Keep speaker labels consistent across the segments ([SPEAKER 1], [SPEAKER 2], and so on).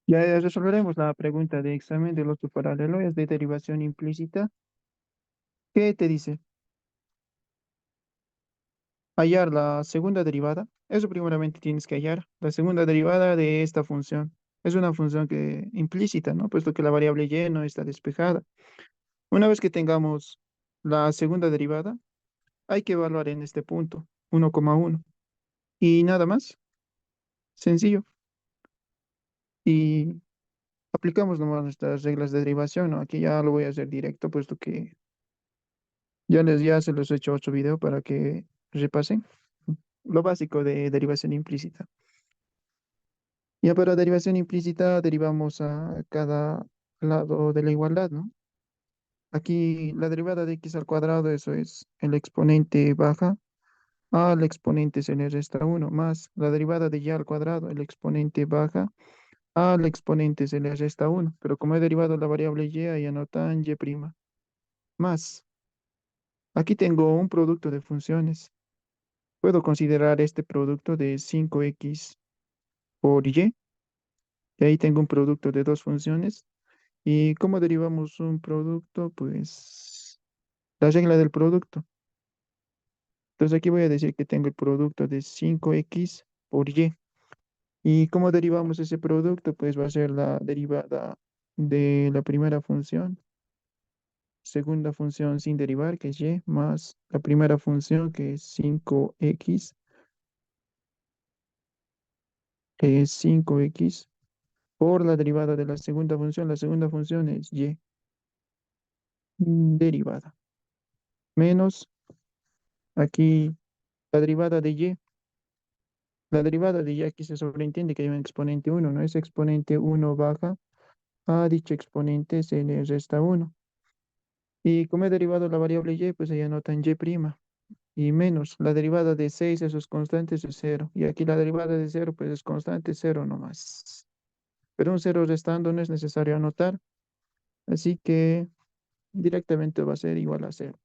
[SPEAKER 1] Ya resolveremos la pregunta de examen del otro paralelo, es de derivación implícita. ¿Qué te dice? Hallar la segunda derivada. Eso primeramente tienes que hallar. La segunda derivada de esta función. Es una función que implícita, ¿no? Puesto que la variable y no está despejada. Una vez que tengamos la segunda derivada, hay que evaluar en este punto, 1,1. Y nada más, sencillo. Y aplicamos nomás nuestras reglas de derivación, ¿no? Aquí ya lo voy a hacer directo, puesto que ya se los he hecho otro video para que repasen lo básico de derivación implícita. Ya para derivación implícita derivamos a cada lado de la igualdad, ¿no? Aquí la derivada de x al cuadrado, eso es el exponente baja, al exponente se le resta uno más la derivada de y al cuadrado, el exponente baja, al exponente se le resta uno pero como he derivado la variable y, ahí anotan y', más. Aquí tengo un producto de funciones. Puedo considerar este producto de 5x por y ahí tengo un producto de dos funciones. ¿Y cómo derivamos un producto? Pues la regla del producto. Entonces aquí voy a decir que tengo el producto de 5x por y. ¿Y cómo derivamos ese producto? Pues va a ser la derivada de la primera función, segunda función sin derivar, que es y, más la primera función, que es 5x, que es 5x por la derivada de la segunda función. La segunda función es y derivada. Menos aquí la derivada de y. La derivada de y aquí se sobreentiende que hay un exponente uno, ¿no? Ese exponente uno baja a dicho exponente se le resta uno. Y como he derivado la variable y, pues ahí anotan y'. Y menos la derivada de 6 esos constantes es cero. Y aquí la derivada de cero pues es constante, cero nomás. Pero un cero restando no es necesario anotar. Así que directamente va a ser igual a cero.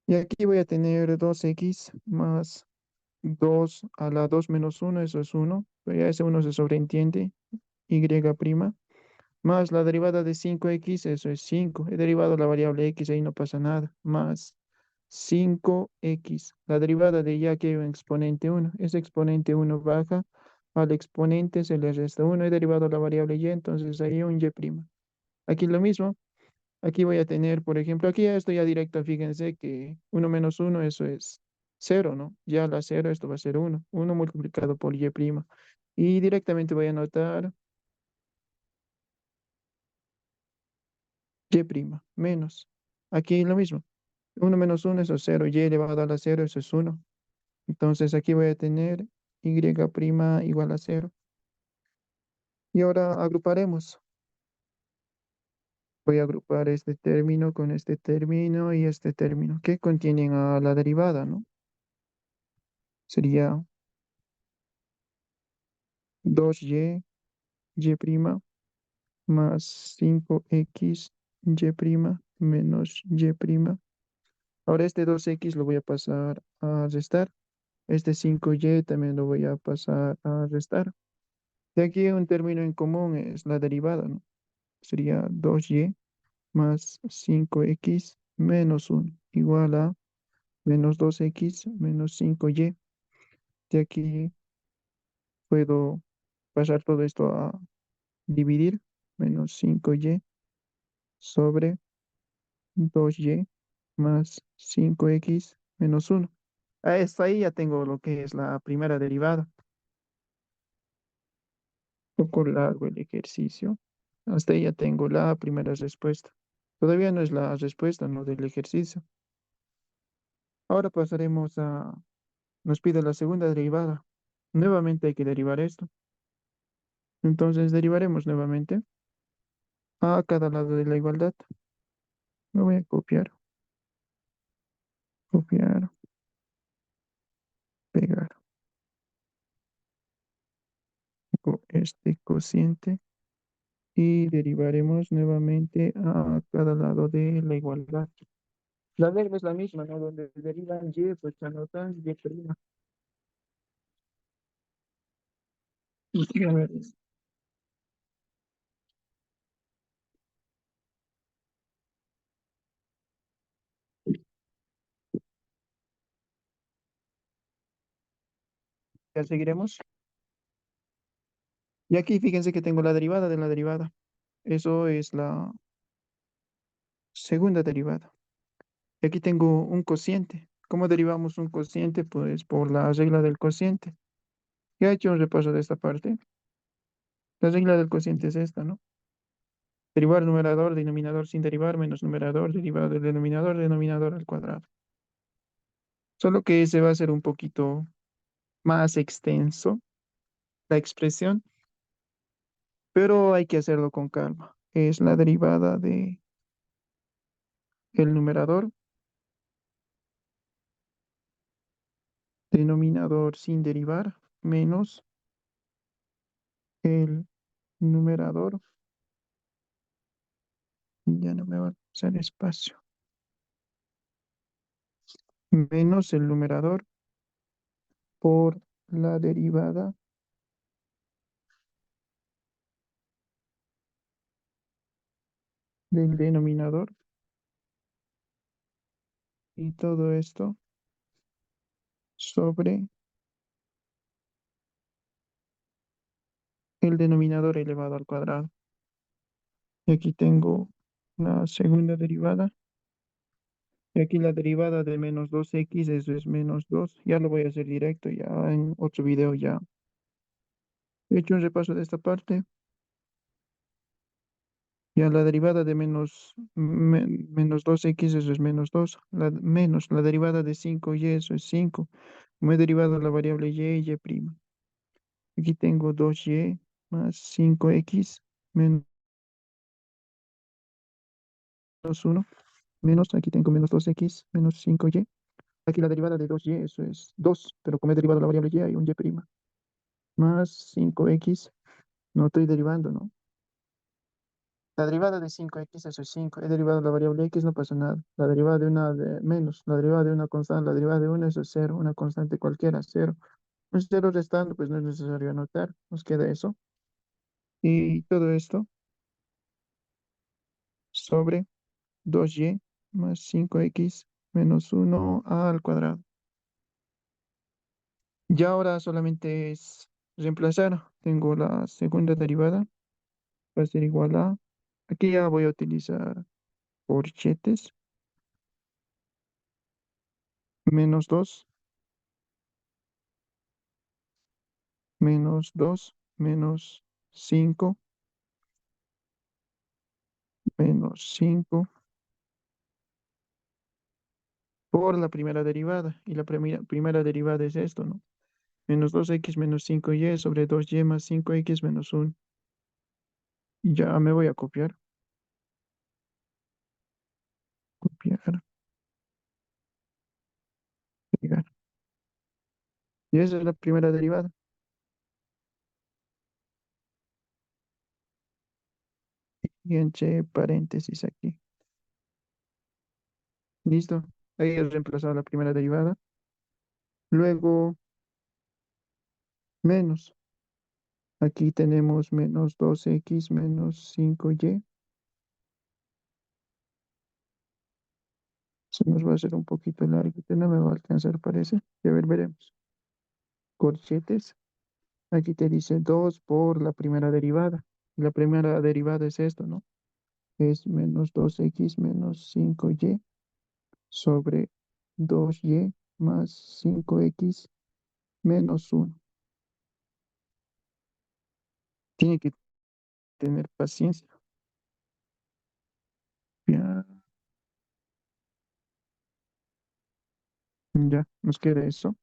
[SPEAKER 1] Y aquí voy a tener 2x más 2 a la 2 menos uno, eso es uno, pero ya ese uno se sobreentiende, y', más la derivada de 5x, eso es 5. He derivado la variable x, ahí no pasa nada, más 5x. La derivada de ya que hay un exponente uno, ese exponente uno baja, al exponente se le resta uno. He derivado la variable y, entonces ahí un y'. Aquí lo mismo. Aquí voy a tener, por ejemplo, aquí ya estoy ya directo, fíjense que uno menos uno, eso es cero, ¿no? Ya la cero, esto va a ser uno. Uno multiplicado por y'. Y directamente voy a anotar y', menos. Aquí lo mismo. Uno menos uno, eso es cero. Y elevado a la cero, eso es uno. Entonces aquí voy a tener y' igual a cero. Y ahora agruparemos. Voy a agrupar este término con este término y este término, que contienen a la derivada, ¿no? Sería 2y, y' más 5x, y' menos y'. Ahora este 2x lo voy a pasar a restar. Este 5y también lo voy a pasar a restar. De aquí un término en común es la derivada, ¿no? Sería 2y más 5x menos 1 igual a menos 2x menos 5y. De aquí puedo pasar todo esto a dividir. Menos 5y sobre 2y más 5x menos 1. Hasta ahí ya tengo lo que es la primera derivada. Un poco largo el ejercicio. Hasta ahí ya tengo la primera respuesta. Todavía no es la respuesta, no del ejercicio. Ahora pasaremos a... Nos pide la segunda derivada. Nuevamente hay que derivar esto. Entonces derivaremos nuevamente a cada lado de la igualdad. Me voy a copiar, copiar, pegar. Este cociente y derivaremos nuevamente a cada lado de la igualdad. La regla es la misma, ¿no? Donde derivan y, pues anotan y'. Y a ver, Ya seguiremos. Y aquí fíjense que tengo la derivada de la derivada. Eso es la segunda derivada. Y aquí tengo un cociente. ¿Cómo derivamos un cociente? Pues por la regla del cociente. Ya he hecho un repaso de esta parte. La regla del cociente es esta, ¿no? Derivar numerador, denominador sin derivar, menos numerador, derivado del denominador, denominador al cuadrado. Solo que se va a hacer un poquito más extenso la expresión, pero hay que hacerlo con calma. Es la derivada de el numerador, denominador sin derivar, menos el numerador, y ya no me va a hacer espacio, menos el numerador por la derivada del denominador, y todo esto sobre el denominador elevado al cuadrado. Y aquí tengo la segunda derivada. Y aquí la derivada de menos 2x, eso es menos 2. Ya lo voy a hacer directo, ya en otro video ya he hecho un repaso de esta parte. Ya la derivada de menos 2x, eso es menos 2. Menos la derivada de 5y, eso es 5. Me he derivado la variable y prima. Aquí tengo 2y más 5x menos 1. Menos, aquí tengo menos 2x menos 5y. Aquí la derivada de 2y, eso es 2. Pero como he derivado la variable y, hay un y prima. Más 5x. No estoy derivando, ¿no? La derivada de 5x, eso es 5. He derivado la variable x, no pasa nada. La derivada de una de menos, la derivada de una constante, la derivada de una, eso es 0. Una constante cualquiera, 0. Un 0 restando, pues no es necesario anotar. Nos queda eso. Y todo esto sobre 2y más 5x menos 1 al cuadrado. Ya ahora solamente es reemplazar. Tengo la segunda derivada. Va a ser igual a... Aquí ya voy a utilizar corchetes. Menos 2 menos 2 menos 5 menos 5 por la primera derivada. Y la primera derivada es esto, ¿no? Menos 2x menos 5y sobre 2y más 5x menos 1. Ya me voy a copiar, copiar, pegar. Y esa es la primera derivada. Y entre paréntesis aquí. Listo. Ahí he reemplazado la primera derivada. Luego, menos. Aquí tenemos menos 2x menos 5y. Se nos va a hacer un poquito largo. No me va a alcanzar, parece. Y a ver, veremos. Corchetes. Aquí te dice 2 por la primera derivada. Y la primera derivada es esto, ¿no? Es menos 2x menos 5y sobre 2y más 5x menos 1. Tiene que tener paciencia. Ya, ya, nos queda eso.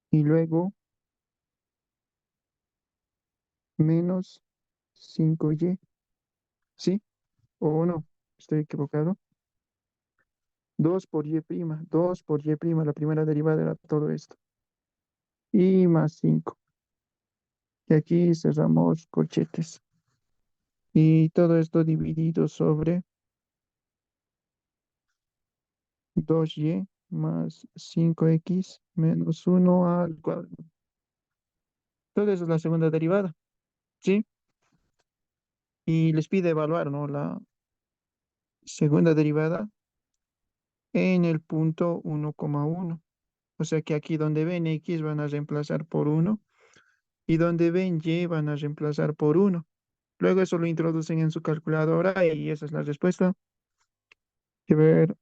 [SPEAKER 1] Y luego menos 5y. ¿Sí? ¿O no? Estoy equivocado. 2 por y prima. 2 por y prima. La primera derivada era todo esto. Y más 5. Y aquí cerramos corchetes. Y todo esto dividido sobre 2y más 5x menos 1 al cuadrado. Todo eso es la segunda derivada, ¿sí? Y les pide evaluar, ¿no? La segunda derivada en el punto 1,1. O sea que aquí donde ven X van a reemplazar por uno y donde ven Y van a reemplazar por uno. Luego eso lo introducen en su calculadora y esa es la respuesta. Que ver,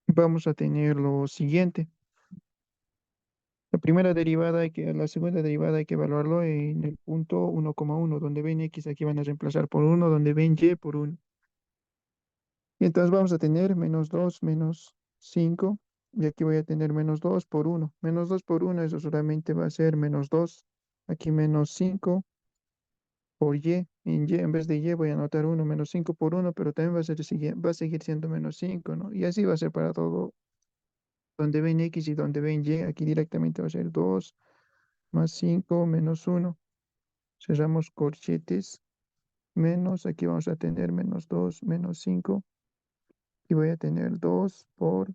[SPEAKER 1] vamos a tener lo siguiente. La segunda derivada hay que evaluarlo en el punto 1,1, donde ven X aquí van a reemplazar por uno, donde ven Y por uno. Y entonces vamos a tener menos 2 menos 5 y aquí voy a tener menos 2 por uno. Menos 2 por uno, eso solamente va a ser menos 2. Aquí menos 5 por Y. En vez de Y voy a anotar uno, menos 5 por uno, pero también va a seguir siendo menos 5, ¿no? Y así va a ser para todo, donde ven X y donde ven Y. Aquí directamente va a ser 2 más 5 menos uno. Cerramos corchetes, menos, aquí vamos a tener menos 2 menos 5 y voy a tener 2 por,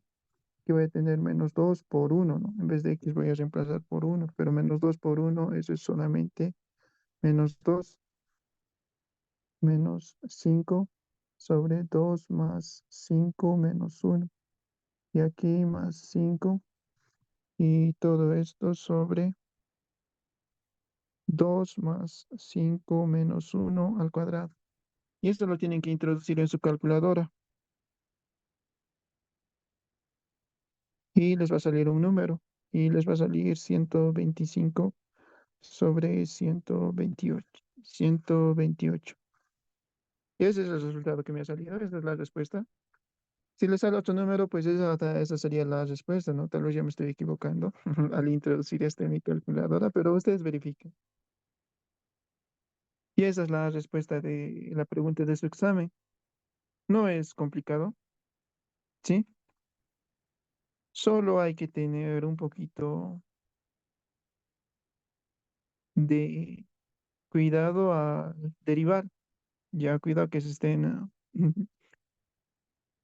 [SPEAKER 1] aquí voy a tener menos 2 por uno, ¿no? En vez de X voy a reemplazar por uno, pero menos 2 por uno, eso es solamente menos 2 menos 5 sobre 2 más 5 menos uno. Y aquí más 5 y todo esto sobre 2 más 5 menos uno al cuadrado. Y esto lo tienen que introducir en su calculadora y les va a salir un número y les va a salir 125 sobre 128. 128. Y ese es el resultado que me ha salido. Esa es la respuesta. Si le sale otro número, pues esa sería la respuesta, ¿no? Tal vez ya me estoy equivocando al introducir esto en mi calculadora, pero ustedes verifiquen. Y esa es la respuesta de la pregunta de su examen. No es complicado, ¿sí? Solo hay que tener un poquito de cuidado a derivar. Ya cuidado que se estén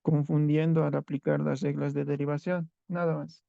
[SPEAKER 1] confundiendo al aplicar las reglas de derivación. Nada más.